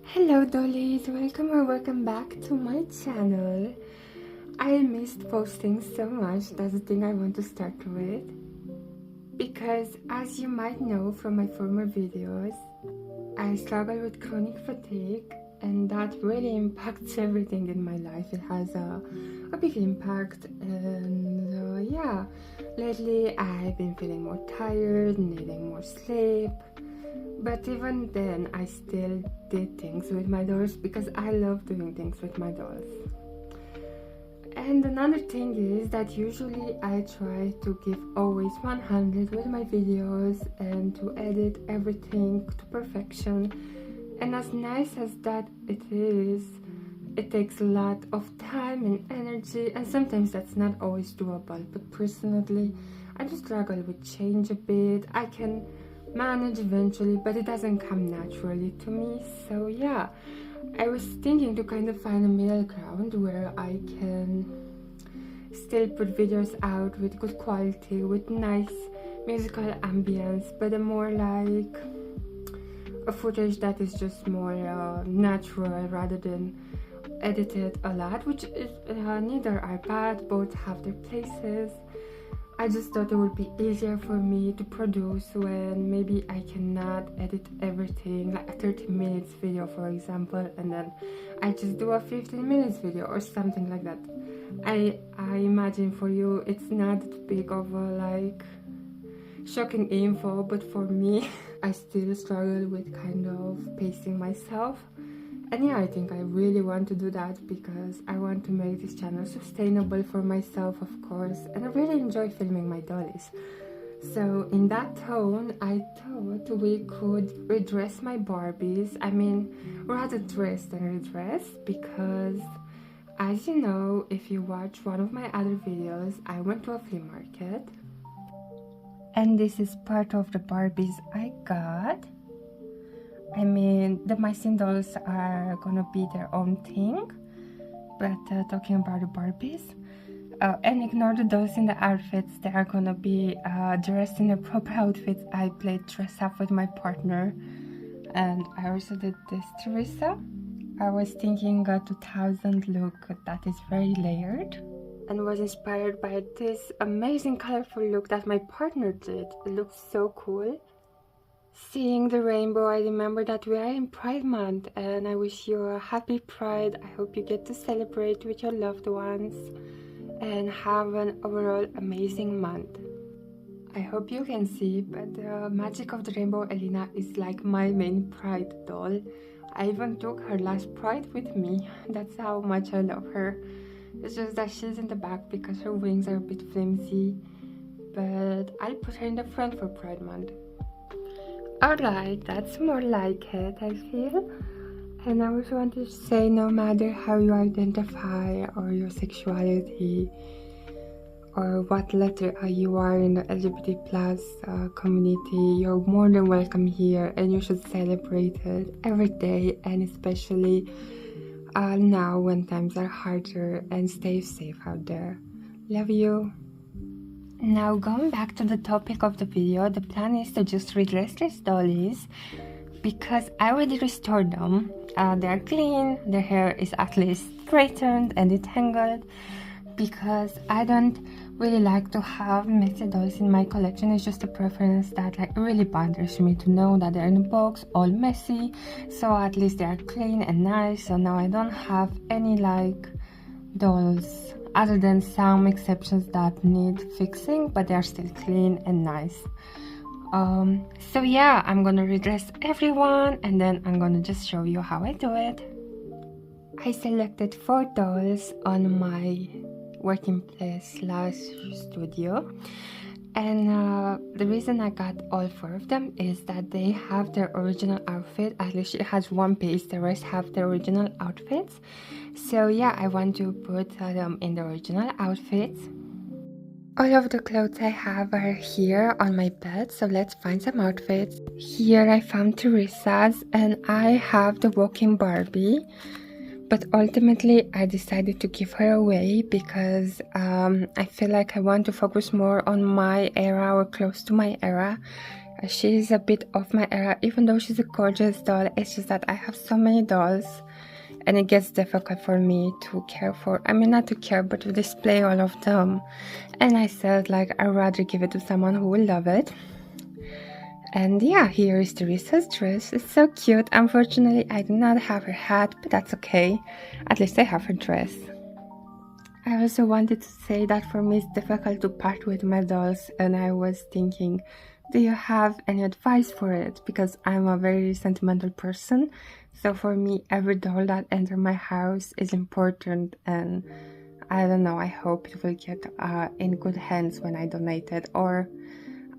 Hello Dollies, welcome back to my channel. I missed posting so much, that's the thing I want to start with. Because as you might know from my former videos, I struggle with chronic fatigue and that really impacts everything in my life. It has a big impact and yeah, lately I've been feeling more tired, needing more sleep. But even then, I still did things with my dolls because I love doing things with my dolls. And another thing is that usually I try to give always 100 with my videos and to edit everything to perfection. And as nice as that it is, it takes a lot of time and energy, and sometimes that's not always doable. But personally, I just struggle with change a bit. I can manage eventually, but it doesn't come naturally to me. So yeah, I was thinking to kind of find a middle ground where I can still put videos out with good quality, with nice musical ambience, but a more like a footage that is just more natural rather than edited a lot, which is neither are bad, both have their places. I just thought it would be easier for me to produce when maybe I cannot edit everything, like a 30 minutes video for example, and then I just do a 15 minutes video or something like that. I imagine for you it's not big of a like shocking info, but for me I still struggle with kind of pacing myself. And yeah, I think I really want to do that because I want to make this channel sustainable for myself, of course, and I really enjoy filming my dollies. So in that tone, I thought we could redress my Barbies. I mean, rather dress than redress, because as you know, if you watch one of my other videos, I went to a flea market. And this is part of the Barbies I got. I mean, the Mycin dolls are gonna be their own thing, but talking about the Barbies, and ignore the dolls in the outfits, they are gonna be dressed in the proper outfits. I played dress up with my partner, and I also did this Teresa. I was thinking a 2000 look that is very layered, and was inspired by this amazing colorful look that my partner did. It looks so cool. Seeing the rainbow, I remember that we are in Pride Month, and I wish you a happy Pride. I hope you get to celebrate with your loved ones and have an overall amazing month. I hope you can see, but the magic of the rainbow Elena is like my main Pride doll. I even took her last Pride with me. That's how much I love her. It's just that she's in the back because her wings are a bit flimsy, but I'll put her in the front for Pride Month. Alright, that's more like it, I feel. And I also want to say, no matter how you identify or your sexuality or what letter you are in the LGBT plus community, you're more than welcome here, and you should celebrate it every day, and especially now when times are harder, and stay safe out there. Love you. Now going back to the topic of the video, the plan is to just redress these dollies because I already restored them. They are clean, their hair is at least straightened and detangled, because I don't really like to have messy dolls in my collection. It's just a preference that like really bothers me to know that they're in a box all messy, so at least they are clean and nice. So now I don't have any like dolls other than some exceptions that need fixing, but they are still clean and nice. So yeah, I'm gonna redress everyone and then I'm gonna just show you how I do it. I selected 4 dolls on my working place / studio, and the reason I got all 4 of them is that they have their original outfit. At least she has one piece, the rest have their original outfits. So yeah, I want to put them in the original outfits. All of the clothes I have are here on my bed, so let's find some outfits. Here I found Teresa's, and I have the walking Barbie But ultimately I decided to give her away because I feel like I want to focus more on my era or close to my era. She's a bit of my era, even though she's a gorgeous doll. It's just that I have so many dolls and it gets difficult for me to care for, I mean not to care, but to display all of them. And I said like I'd rather give it to someone who will love it. And yeah, here is Teresa's dress. It's so cute. Unfortunately, I do not have her hat, but that's okay. At least I have her dress. I also wanted to say that for me it's difficult to part with my dolls, and I was thinking, do you have any advice for it? Because I'm a very sentimental person. So for me, every doll that enters my house is important, and I don't know, I hope it will get in good hands when I donate it. Or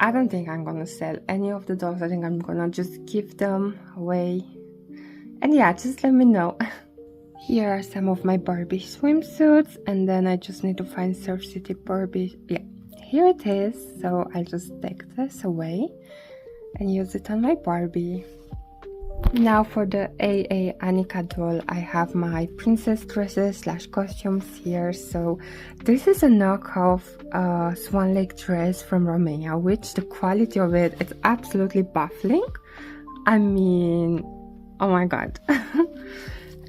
I don't think I'm gonna sell any of the dolls. I think I'm gonna just give them away. And yeah, just let me know. Here are some of my Barbie swimsuits, and then I just need to find Surf City Barbie. Yeah, here it is. So I'll just take this away and use it on my Barbie. Now for the AA Annika doll, I have my princess dresses / costumes here. So this is a knockoff swan lake dress from Romania, which the quality of it is absolutely baffling. I mean, oh my god.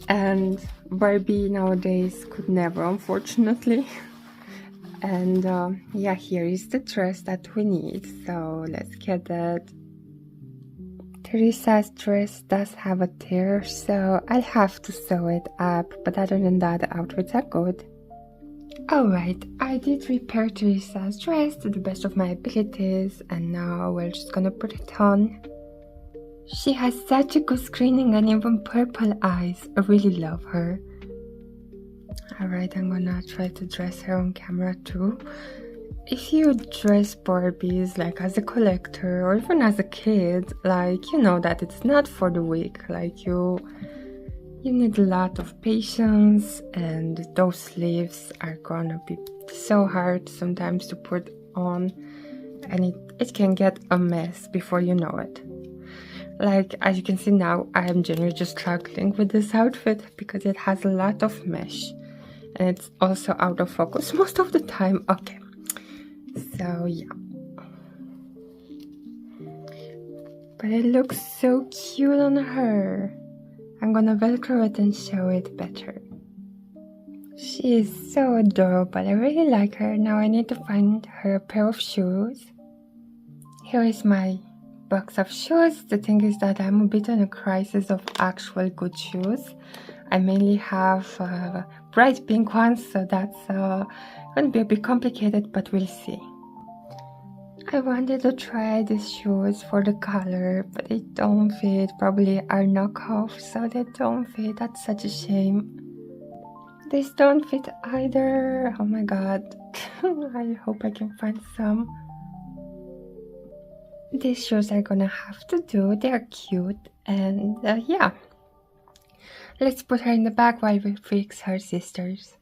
And Barbie nowadays could never, unfortunately. And yeah, here is the dress that we need, so let's get that. Teresa's dress does have a tear, so I'll have to sew it up, but other than that, the outfits are good. Alright, I did repair Teresa's dress to the best of my abilities, and now we're just gonna put it on. She has such a good screening and even purple eyes. I really love her. Alright, I'm gonna try to dress her on camera too. If you dress Barbies like as a collector or even as a kid, like you know that it's not for the weak. Like you need a lot of patience, and those sleeves are gonna be so hard sometimes to put on, and it can get a mess before you know it. Like as you can see now, I am generally just struggling with this outfit because it has a lot of mesh and it's also out of focus most of the time. Okay, so yeah, but it looks so cute on her. I'm gonna velcro it and show it better. She is so adorable. I really like her. Now I need to find her a pair of shoes. Here is my box of shoes. The thing is that I'm a bit in a crisis of actual good shoes. I mainly have bright pink ones, so that's going to be a bit complicated, but we'll see. I wanted to try these shoes for the color, but they don't fit. Probably are knockoff, so they don't fit. That's such a shame. These don't fit either. Oh my god. I hope I can find some. These shoes are gonna have to do. They're cute, and yeah. Let's put her in the bag while we fix her sisters.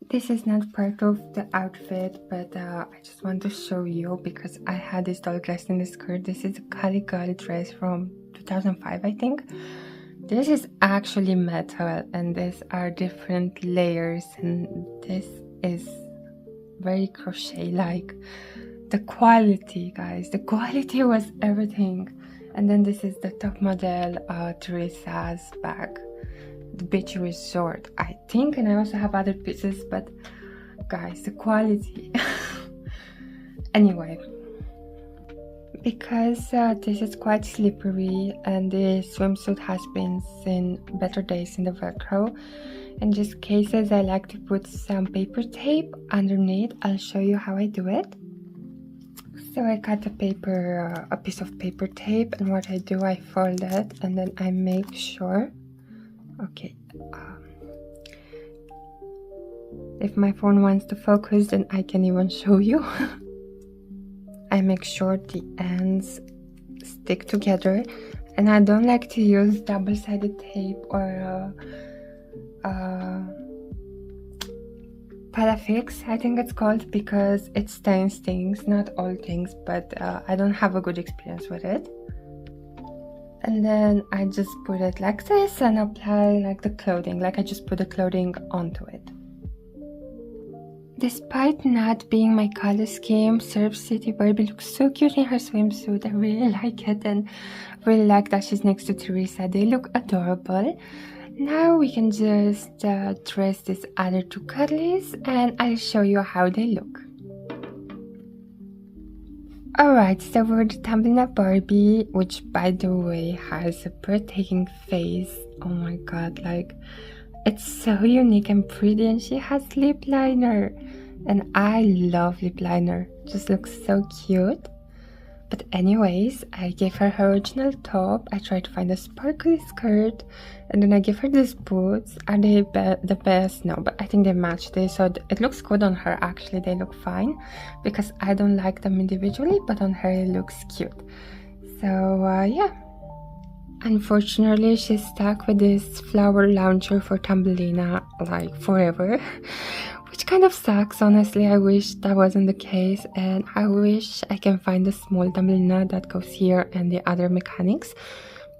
This is not part of the outfit, but I just want to show you because I had this doll dressed in the skirt. This is a calico dress from 2005, I think. This is actually metal, and these are different layers, and this is very crochet-like. The quality, guys, the quality was everything. And then this is the top model, Teresa's bag, the beach resort, I think. And I also have other pieces, but guys, the quality. Anyway, because this is quite slippery and the swimsuit has been seen better days in the Velcro, in these cases I like to put some paper tape underneath. I'll show you how I do it. So I cut a piece of paper tape, and what I do, I fold it, and then I make sure, okay, if my phone wants to focus, then I can even show you. I make sure the ends stick together, and I don't like to use double-sided tape or Palafix, I think it's called, because it stains things, not all things, but I don't have a good experience with it. And then I just put it like this and apply like the clothing, like I just put the clothing onto it. Despite not being my color scheme, Surf City Barbie looks so cute in her swimsuit. I really like it, and really like that she's next to Teresa. They look adorable. Now we can just dress these other two cuddlies, and I'll show you how they look. Alright, so for the Thumbelina Barbie, which by the way has a breathtaking face. Oh my god, like it's so unique and pretty, and she has lip liner. And I love lip liner, just looks so cute. But anyways, I gave her her original top. I tried to find a sparkly skirt, and then I gave her these boots. Are they the best? No, but I think they match this, so it looks good on her. Actually, they look fine because I don't like them individually, but on her it looks cute. So yeah. Unfortunately, she's stuck with this flower launcher for Thumbelina like forever. Which kind of sucks, honestly. I wish that wasn't the case, and I wish I can find a small Thumbelina that goes here and the other mechanics.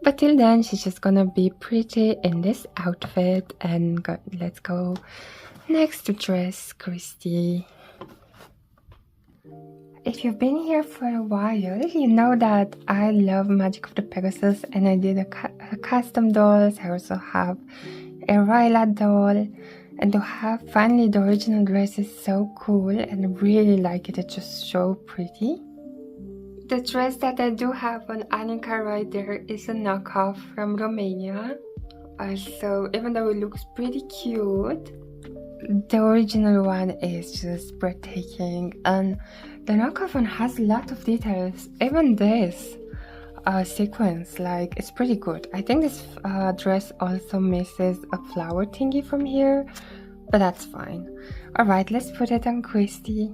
But till then, she's just gonna be pretty in this outfit, and let's go next to dress Christy. If you've been here for a while, you know that I love Magic of the Pegasus, and I did a custom dolls. I also have a Ryla doll. And to have finally the original dress is so cool, and I really like it. It's just so pretty. The dress that I do have on Annika right there is a knockoff from Romania. So even though it looks pretty cute, the original one is just breathtaking. And the knockoff one has a lot of details. Even this sequence, like, it's pretty good. I think this dress also misses a flower thingy from here, but that's fine. Alright, let's put it on Christy.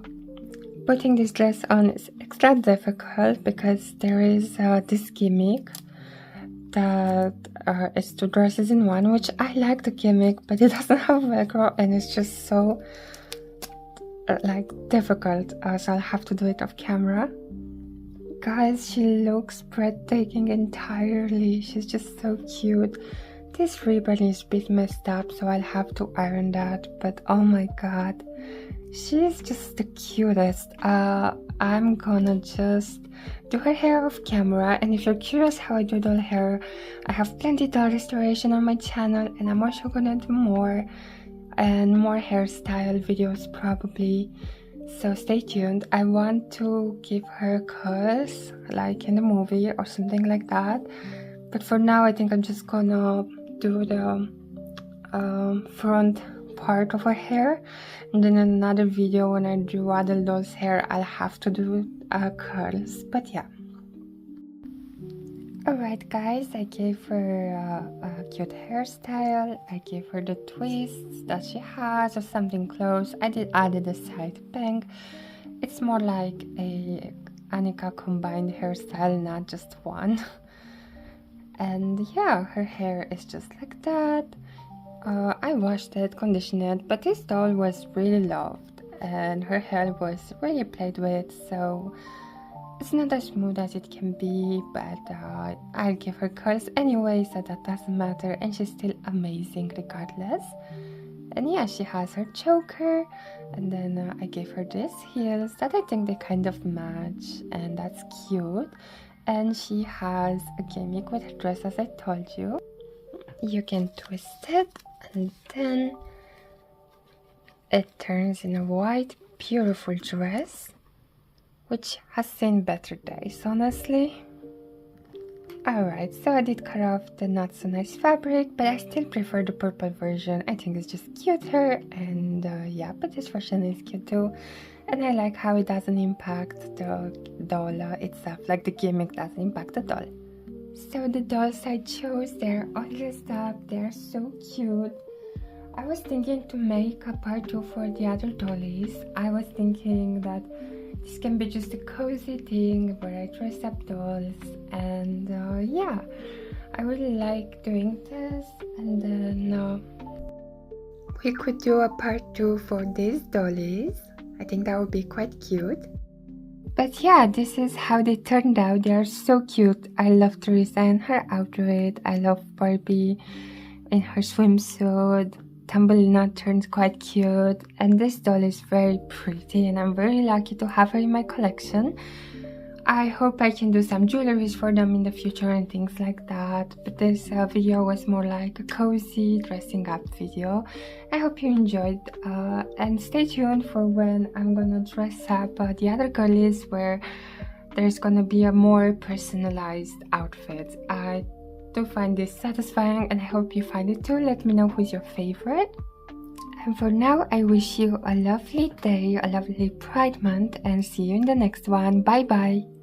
Putting this dress on is extra difficult because there is this gimmick that is two dresses in one, which I like the gimmick, but it doesn't have velcro, and it's just so like difficult, so I'll have to do it off camera. Guys, she looks breathtaking entirely. She's just so cute. This ribbon is a bit messed up, so I'll have to iron that, but oh my god, she's just the cutest. I'm gonna just do her hair off camera, and if you're curious how I do doll hair, I have plenty doll restoration on my channel, and I'm also gonna do more hairstyle videos probably. So stay tuned. I want to give her curls like in the movie or something like that, but for now I think I'm just gonna do the front part of her hair, and then in another video when I do other dolls hair I'll have to do curls. But yeah. Alright guys, I gave her a cute hairstyle. I gave her the twists that she has or something close. I added a side bang. It's more like a Annika combined hairstyle, not just one. And yeah, her hair is just like that. I washed it, conditioned it, but this doll was really loved and her hair was really played with, so it's not as smooth as it can be, but I'll give her curls anyway, so that doesn't matter, and she's still amazing regardless. And yeah, she has her choker, and then I gave her these heels that I think they kind of match, and that's cute. And she has a gimmick with her dress, as I told you. You can twist it, and then it turns in a white, beautiful dress, which has seen better days, honestly. Alright, so I did cut off the not so nice fabric, but I still prefer the purple version. I think it's just cuter, and yeah, but this version is cute too. And I like how it doesn't impact the doll itself, like the gimmick doesn't impact the doll. So the dolls I chose, they're all dressed up, they're so cute. I was thinking to make a part 2 for the other dollies. I was thinking that this can be just a cozy thing where I dress up dolls, and yeah, I really like doing this. And then we could do a part 2 for these dollies. I think that would be quite cute. But yeah, this is how they turned out. They are so cute. I love Teresa and her outfit. I love Barbie in her swimsuit. Thumbelina turned quite cute, and this doll is very pretty, and I'm very lucky to have her in my collection. I hope I can do some jewelries for them in the future and things like that, but this video was more like a cozy dressing up video. I hope you enjoyed, and stay tuned for when I'm gonna dress up the other girlies, where there's gonna be a more personalized outfit. I do find this satisfying, and I hope you find it too. Let me know who's your favorite. And for now, I wish you a lovely day, a lovely Pride month, and see you in the next one. Bye bye!